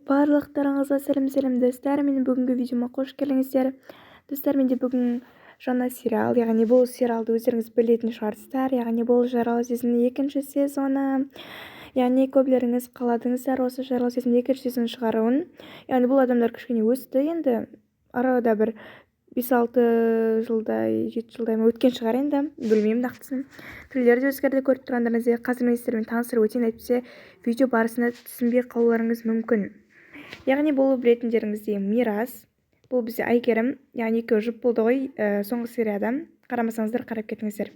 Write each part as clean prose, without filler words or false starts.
Барлықтарыңызға сәлем достар. Менің бүгінгі видеома қош келдіңіздер. Достар, менде бүгін жаңа сериал, яғни бұл сериалды өздеріңіз білетін шығарсыздар. Яғни бұл жаралы сезімнің екінші сезоны. Яғни көбілеріңіз қаладыңыздар осы жаралы сезімнің екінші сезон шығаруын. Яғни бұл адамдар кішкене өсті енді. Арада бір 5-6 жылдай, 7 жылдай ма өткен шығар енді. Білмеймін нақтысын. Түрлері де өзгерді, көріп тұрғандарыңызға қазір мен сіздермен таныстырып өтейін, әйтпесе видео барысында түсінбей қалуларыңыз мүмкін. Яғни бұл білетіндеріңізде Мирас, бұл бізде Әйгерім, яғни екеуі жұп болды ғой соңғы серияда. Қарамасаңыздар қарап кетіңіздер.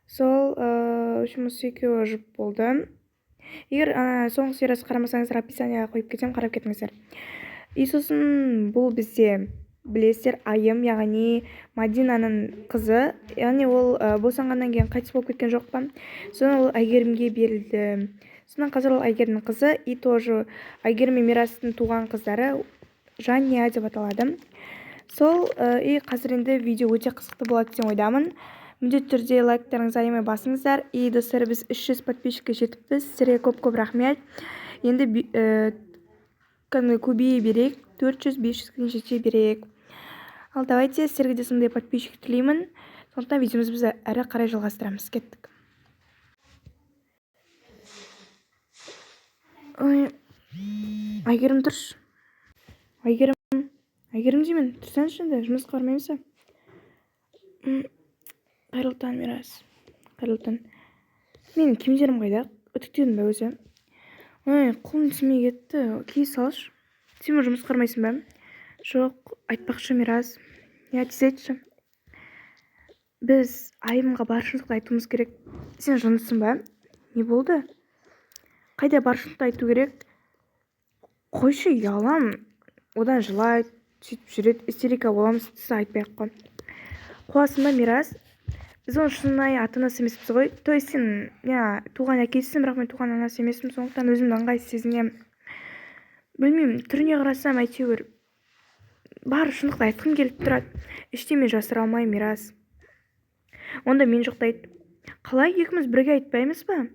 Сол осы екеуі жұп болды. Егер соңғы сериясы қарамасаңыздар описанияға қойып кетсем, қарап кетіңіздер. И сосын бұл бізде білесіздер Айым, яғни Мадинаның қызы, яғни ол босанғаннан кейін қайтыс болып кеткен жоқ па? Содан ол Әйгерімге берілді. Содан қазір ол Әйгерімнің қызы, и тоже Әйгерім мен Мирастың туған қыздары Жания деп аталады. Сол, и қазір енді видео өте қызықты болады деп ойдамын. Міндетті түрде лайктарыңызды аямай басыңыздар. И достар, біз 300 подписчикке жетіппіз. Сіздерге көп рахмет. Енді көбейе берейік, 400-500-ге жете берейік. Ал давайте, сіздерге де сондай подписчик тілеймін. Сондықтан видеомызды біз әрі қарай жалғастырамыз. Кеттік. Әйгерім тұршы. Әйгерім деймін, тұрсаңшы енді, жұмысқа бармаймыз ба? Қайырлы таң, Мирас. Қайырлы таң. Менің киімдерім қайда? Үтіктедің бе өзі? Қолым тимей кетті. Кие салшы. Сен жұмысқа бармайсың ба? Жоқ, айтпақшы Мирас. Я тез айтшы. Біз Айымға бар шындықты айтуымыз керек. Сен жындысың ба? Не болды? Қайда бар шындықты айту керек? Қойшы, ұялам. Одан жылайды, сөйтіп жүреді, истерика боламыз, түсі айтпай-ақ қой. Қуасың ба, Мирас? Біз оның шынайы ата-анасы емеспіз ғой. То есть сен туған әкесісің, бірақ мен туған анасы емеспін, сондықтан өзімді ыңғайсыз сезінемін. Білмеймін, түріне қарасам әйтеуір бар шындықты айтқым келіп тұрады. Ештеме жасыра алмаймын, Мирас. Онда мен жоқта айт. Қалай, екеуміз бірге айтпаймыз ба?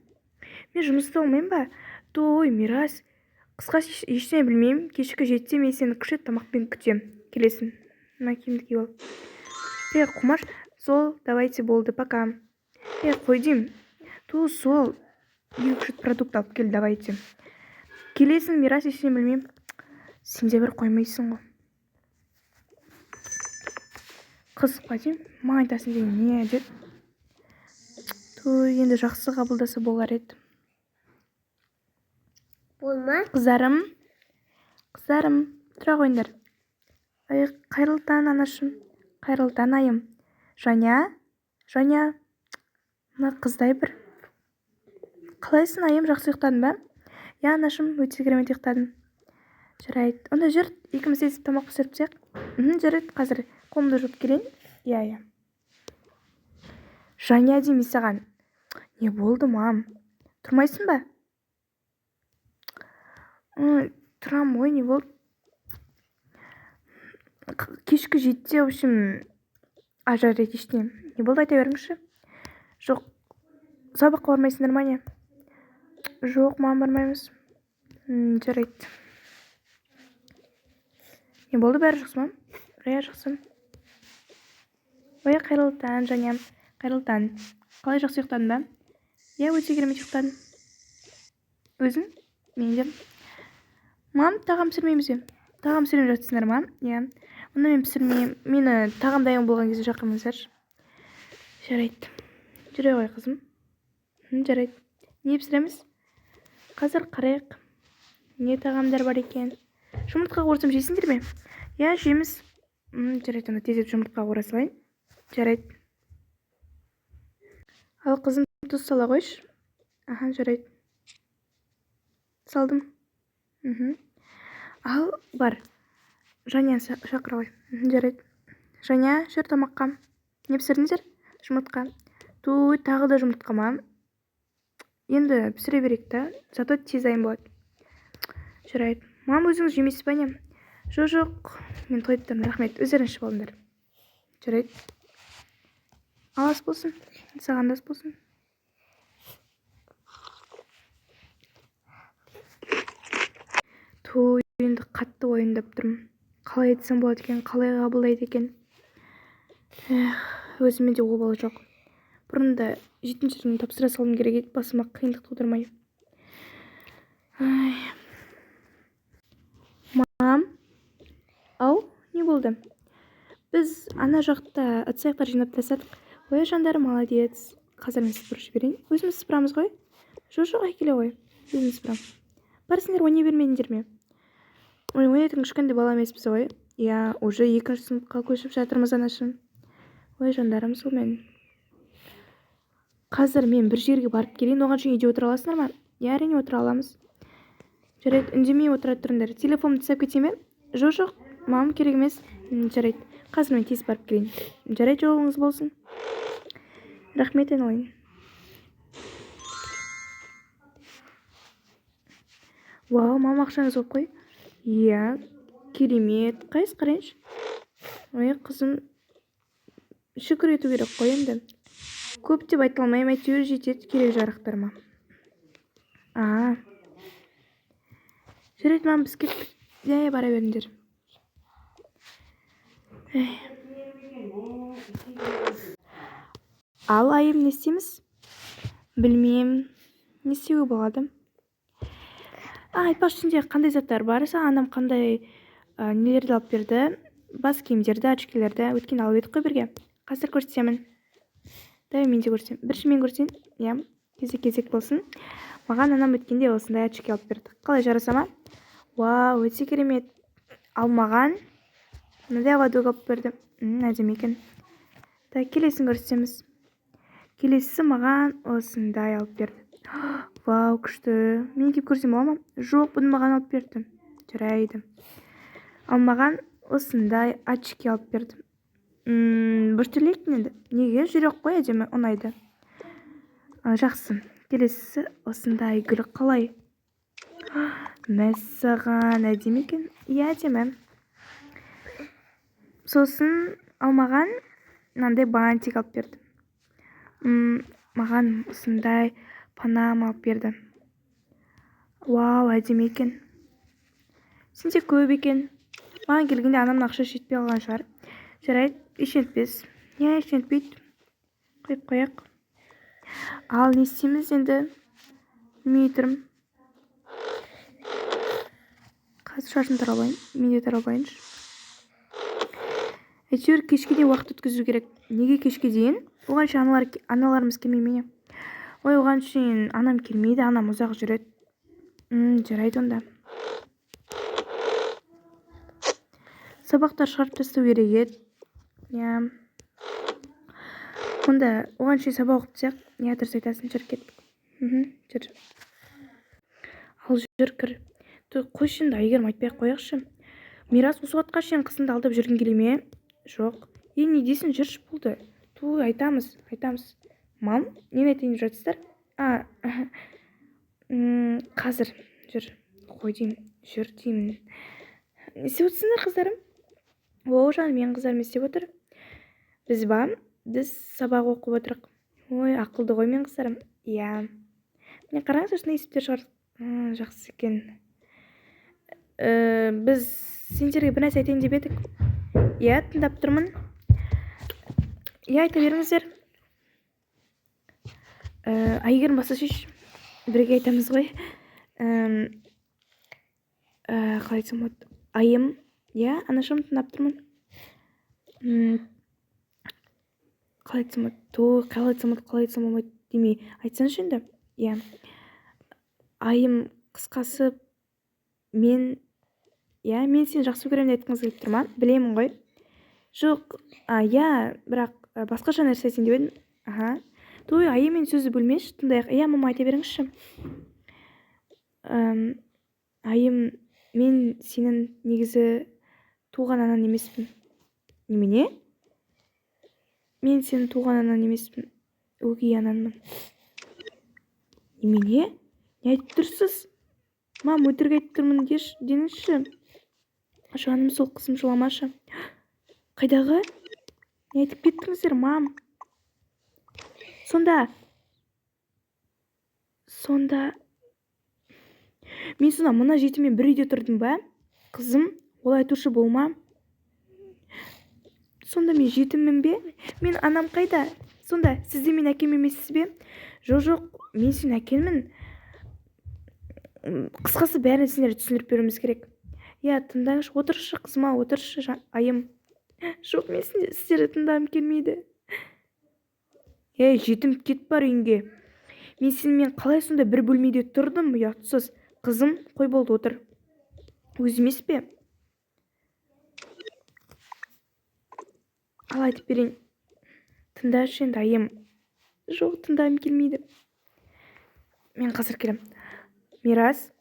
Мен жұмыста болмаймын ба? Той, Мирас. Қысқасы ештеңе білмеймін. Кешкі жетсе мен сені кіші тамақпен күтем. Келесің. Мына киімді киіп ал. Құмаш, сол, давайте болды, пока. Қой деймін. Сол. 2-3 продукт алып кел, давайте. Келесің, Мирас, ештеңе білмеймін. Сен де бір қоймайсың ғой. Қызық па деймін. Маған айтасың деймін, не деді? Той, енді жақсы қабылдаса болар еді. Болмас. Қыздарым, тұра қойыңдар. Қайырлы таң, анашым. Қайырлы таң, Айым. Жаня. Мына қыздай бір. Қалайсың, Айым, жақсы ұйықтадың ба? Я, анашым, өте керемет ұйықтадым. Жарайды. Онда жүр, екеуміз есіп тамақ пісіріп тек. Жарайды, қазір қолымды жуып келейін. Я. Жаня деймін саған. Не болды, мам? Тұрмайсың ба? Тұрам ғой, не болды? Кешкі жетте, в общем, жарайды, ештеңе. Не болды, айта беріңізші? Жоқ, сабаққа бармайсыңдар ма не? Жоқ, мам, бармаймыз. Жарайды. Не болды, бәрі жақсы ма? Жақсы. Қайырлы таң, Жаня. Қайырлы таң. Қалай, жақсы ұйықтадың ба? Өте керемет ұйықтадым. Өзің? Мен де. Мам, тағам пісірмейміз бе? Тағам пісіріп жатсыңдар ма? Онда мен пісірмеймін. Мені тағам дайын болған кезде шақырыңыздаршы. Жарайды. Жүре ғой, қызым. Жарайды. Не пісіреміз? Қазір қарайық. Не тағамдар бар екен? Жұмыртқа қуырсам жейсіңдер ме? Жейміз. Жарайды, онда тезеп жұмыртқа қуыра салайын. Жарайды. Ал қызым, тұз сала қойшы. Жарайды. Салдым. Ал, бар. Жаня шақыра ғой. Жарайды. Жаня, жүр тамаққа. Не пісірдіңдер? Жұмыртқа. Той, тағы да жұмыртқа ма? Енді пісіре берейік та. Зато тез дайын болады. Жарайды. Мам, өзіңіз жемейсіз ба не? Жоқ. Мен тойып тұрмын, рахмет. Өздеріңіз ішіп алыңдар. Жарайды. Алас болсын. Саған дас болсын. енді қатты уайымдап тұрмын. Қалай айтсам болады екен, қалай қабылдайды екен. Өзіме де обал жоқ. Бұрында 7-ші сынып тапсыра салуым керек еді, басыма қиындық тудырмай. Мам, ау, не болды? Біз ана жақта ыдыс-аяқтар жинап тастадық. Ой, жандарым, молодец. Қазір мен сыпырып жіберейін. Өзіміз сыпырамыз ғой? Жоқ, әкеле ғой. Өзіміз сыпырам. Барсыңдар, ойнай бермедіңдер ме? Ойнайтын кішкентай бала емеспіз ғой. Я, уже 2-ші сыныпқа көшіп жатырмыз, анашым. Ой, жандарым, сол мен. Қазір мен бір жерге барып келейін, оған шейін үйде отыра аласыңдар ма? Я, әрине отыра аламыз. Жарайды, үндемей отыра тұрыңдар. Телефонымды тастап кетейін бе? Жоқ, мам, керек емес. Жарайды, қазір мен тез барып келейін. Жарайды, жолыңыз болсын. Рахмет, айналайын. Вау, мам, ақшаңыз болып қой. Иә, керемет. Қайсы қарайыншы? Ой, қызым, шүкір ету керек қой енді. Көп деп айта алмаймын, әйтеуір жетеді керек жарақтарыма. Жарайды, мам, біз кеттік. Иә, бара беріңдер. Ал, айым, не істейміз? Білмеймін. Не істеуге болады? Айтпақшы, ішінде қандай заттар бар? Анам қандай нелерді алып берді? Бас киімдерді, очкилерді өткен алып едік қой бірге. Қазір көрсетемін. Дай мен де көрсетемін. Бірінші мен көрсетейін. Иә, кезек болсын. Маған анам өткенде осындай очки алып берді. Қалай, жараса ма? Вау, өте керемет. Ал маған мынандай ладуга алып берді. Әдемі екен. Келесін көрсетеміз. Келесі маған осындай алып берді. Вау, күшті. Мен киіп көрсем бола ма? Жоқ, бұны маған алып берді. Жарайды. Ал маған осындай очки алып берді. Бөштелейік енді. Неге? Жүрек қой, әдемі, ұнайды. Жақсы. Келесі осындай гүл, қалай? Мәссаған, әдемі екен. Иә, әдемі. Сосын ал маған мынандай бантик алып берді. Маған осындай панама алып берді. Вау, әдемі екен. Сенде көп екен. Маған келгенде анамның ақша жетпей алған шығар. Жарайды, ешентпес. Не, ешентпейді. Қойып қояқ. Ал не істейміз енді? Білмей тұрмын. Қазір шашын таралайын. Мен де таралайыншы. Әйтеуір кешке дейін уақыт өткізу керек. Неге кешке дейін? Оған шейін аналарымыз келмей ме? Ой, оған шейін анам келмейді, анам ұзақ жүреді. Жарайды онда. Сабақтар шығарып тастау керек еді. Я. Онда оған шейін сабақ оқып тастайық. Я, дұрыс айтасың, жүр кеттік. Жүр. Ал жүр кір. Қойшы енді, Айгерім, айтпай-ақ қояқшы. Мирас осы уақытқа шейін қызыңды алдап жүргің келе ме? Жоқ. Не дейсің, жүрші болды. Айтамыз. Мам, нені айтайын деп жатсыздар? Қазір жүр. Қой деймін. Жүр деймін. Не істеп отырсыңдар, қыздарым? О, жаным, мен қыздарым істеп отыр. Біз сабақ оқып отырық. Ой, ақылды ғой мен қыздарым. Иә. Міне қараңыз, осындай есіптер шығар. Жақсы екен. Біз сендерге бір нәрсе айтайын деп едік. Иә, тыңдап тұрмын. Иә, айта беріңіздер. Айгерім, баса шеш. Бірге айтамыз ғой. Қалай айтсам болады? Айым. Иә, анашым, тыңдап тұрмын. Қалай айтсам болады? Қалай айтсам болмайды демей. Айтсаңшы енді. Иә. Айым, қысқасы, мен сені жақсы көремін деп айтқыңыз келіп тұр ма? Білемін ғой. Жоқ, иә, бірақ басқаша нәрсе айтайын деп едім. Айым, мен сөзді бөлмеші, тыңдайық. Иә, мама, айта беріңізші. Айым, мен сенің негізі туған анаң емеспін. Немене? Мен сенің туған анаң емеспін. Өгей анаңмын. Немене? Не айтып тұрсыз? Мам, өтірік айтып тұрмын деңізші. Жаным, сол қызым, жыламашы. Қайдағы? Не айтып кеттіңіздер, мам? Сонда Мен сонда мына жетіммен бір үйде тұрдым ба? Қызым, олай айтушы болма. Сонда мен жетіммін бе? Мен анам қайда? Сонда сіз де мен әкем емессіз бе? Жоқ, мен сенің әкеңмін. Қысқасы бәрін сендерге түсіндіріп беруіміз керек. Иә, тыңдаңызшы, отыршы қызыма, отыршы айым. Жоқ, мен сіздерді тыңдағым келмейді. Ей, жетім, кет бар үйіңге. Мен сенімен қалай сонда бір бөлмеде тұрдым, ұятсыз. Қызым, қой болды, отыр. Өзі емес пе? Ал айтып берейін. Тыңдашы енді айым. Жоқ, тыңдағым келмейді. Мен қазір келем. Мирас,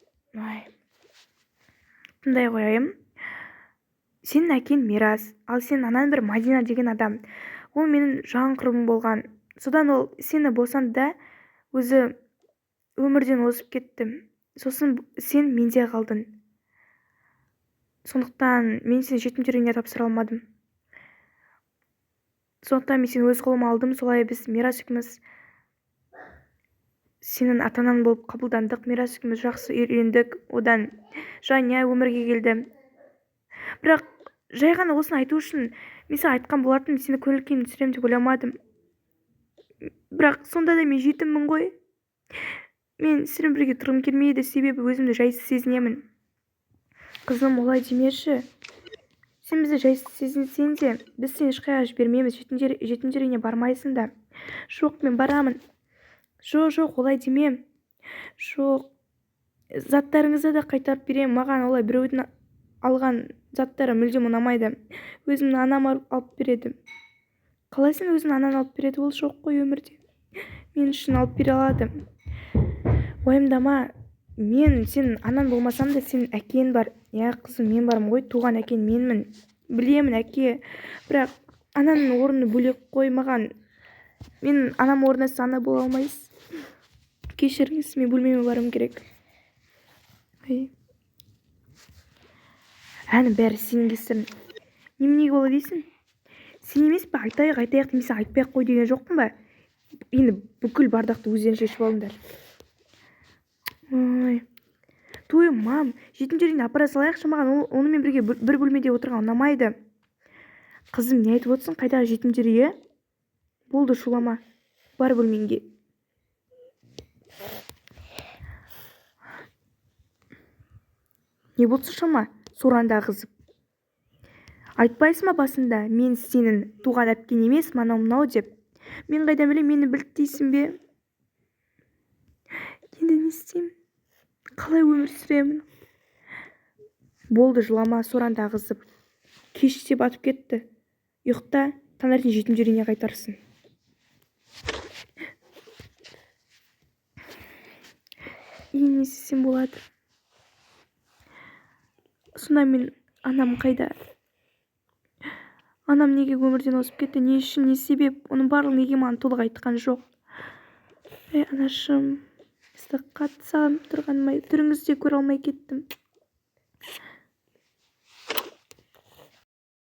тыңдай ғой айым. Сенің әкең Мирас, ал сенің анаң бір Мадина деген адам. Ол менің жан құрбым болған. Содан ол сені босанды да өзі өмірден озып кетті. Сосын сен менде қалдың. Сондықтан мен сені жетімдер үйіне тапсыра алмадым. Сондықтан мен сені өз қолыма алдым. Солай біз Мирас екеуміз сенің ата-анаң болып қабылдандық. Мирас екеуміз жақсы үйрендік. Одан Жаня өмірге келді. Бірақ жай ғана осыны айту үшін мен саған айтқан болатынмын, сені көңіл күйін түсіремін деп ойламадым. Бірақ сонда да мен жетіммін ғой. Мен сізбен бірге тұрғым келмейді, себебі өзімді жайсыз сезінемін. Қызым, олай демеші. Сен бізді жайсыз сезінсең де, біз сені ешқайда жібермейміз, жетімдер үйіне бармайсың да. Жоқ, мен барамын. Жоқ, олай деме. Жоқ, заттарыңызды да қайтарып беремін. Маған олай біреудің алған заттары мүлдем ұнамайды. Өзімнің анам алып береді. Қалай сен өзің ананы алып береді? Ол жоқ қой өмірде. Мен үшін алып бере алады. Уайымдама. Мен сенің анаң болмасам да сенің әкең бар. Иә, қызым, мен бармын ғой, туған әкең менмін. Білемін, әке. Бірақ ананың орны бөлек қой маған. Мен анам орнына сіз ана бола алмайсыз. Кешіріңіз, мен бөлмеме барым керек. Әні бәрі сенің кесірің. Неменеге олай дейсің? Сен емес пе? Айтайық демесе айтпай-ақ қой деген жоқпын ба? Енді бүкіл бардақты өздерің шешіп алыңдар. Тойым, мам, жетімдер үйіне апара салайықшы, маған онымен бірге бір бөлмеде отырған ұнамайды. Қызым, не айтып отырсың? Қайдағы жетімдер үйі? Болды, шулама. Бар бөлмеңге. Не болды шама? Соранда қызып. Айтпайсың ба басында, мен сенің туған әпкең емес, мынау деп. Мен қайдан білем, мені білді дейсің бе? Енді не істеймін? Қалай өмір сүремін? Болды, жылама, соранда қызып. Кеш те батып кетті. Ұйықта, таңертең жетімдер үйіне қайтарсың. Енді не істесем болады? Сонда мен анам қайда? Анам неге өмірден озып кетті? Не үшін, не себеп? Оның барлығы неге маған толық айтқан жоқ? Анашым, сізді қатты сағынып тұрғаныма түріңізді де көре алмай кеттім.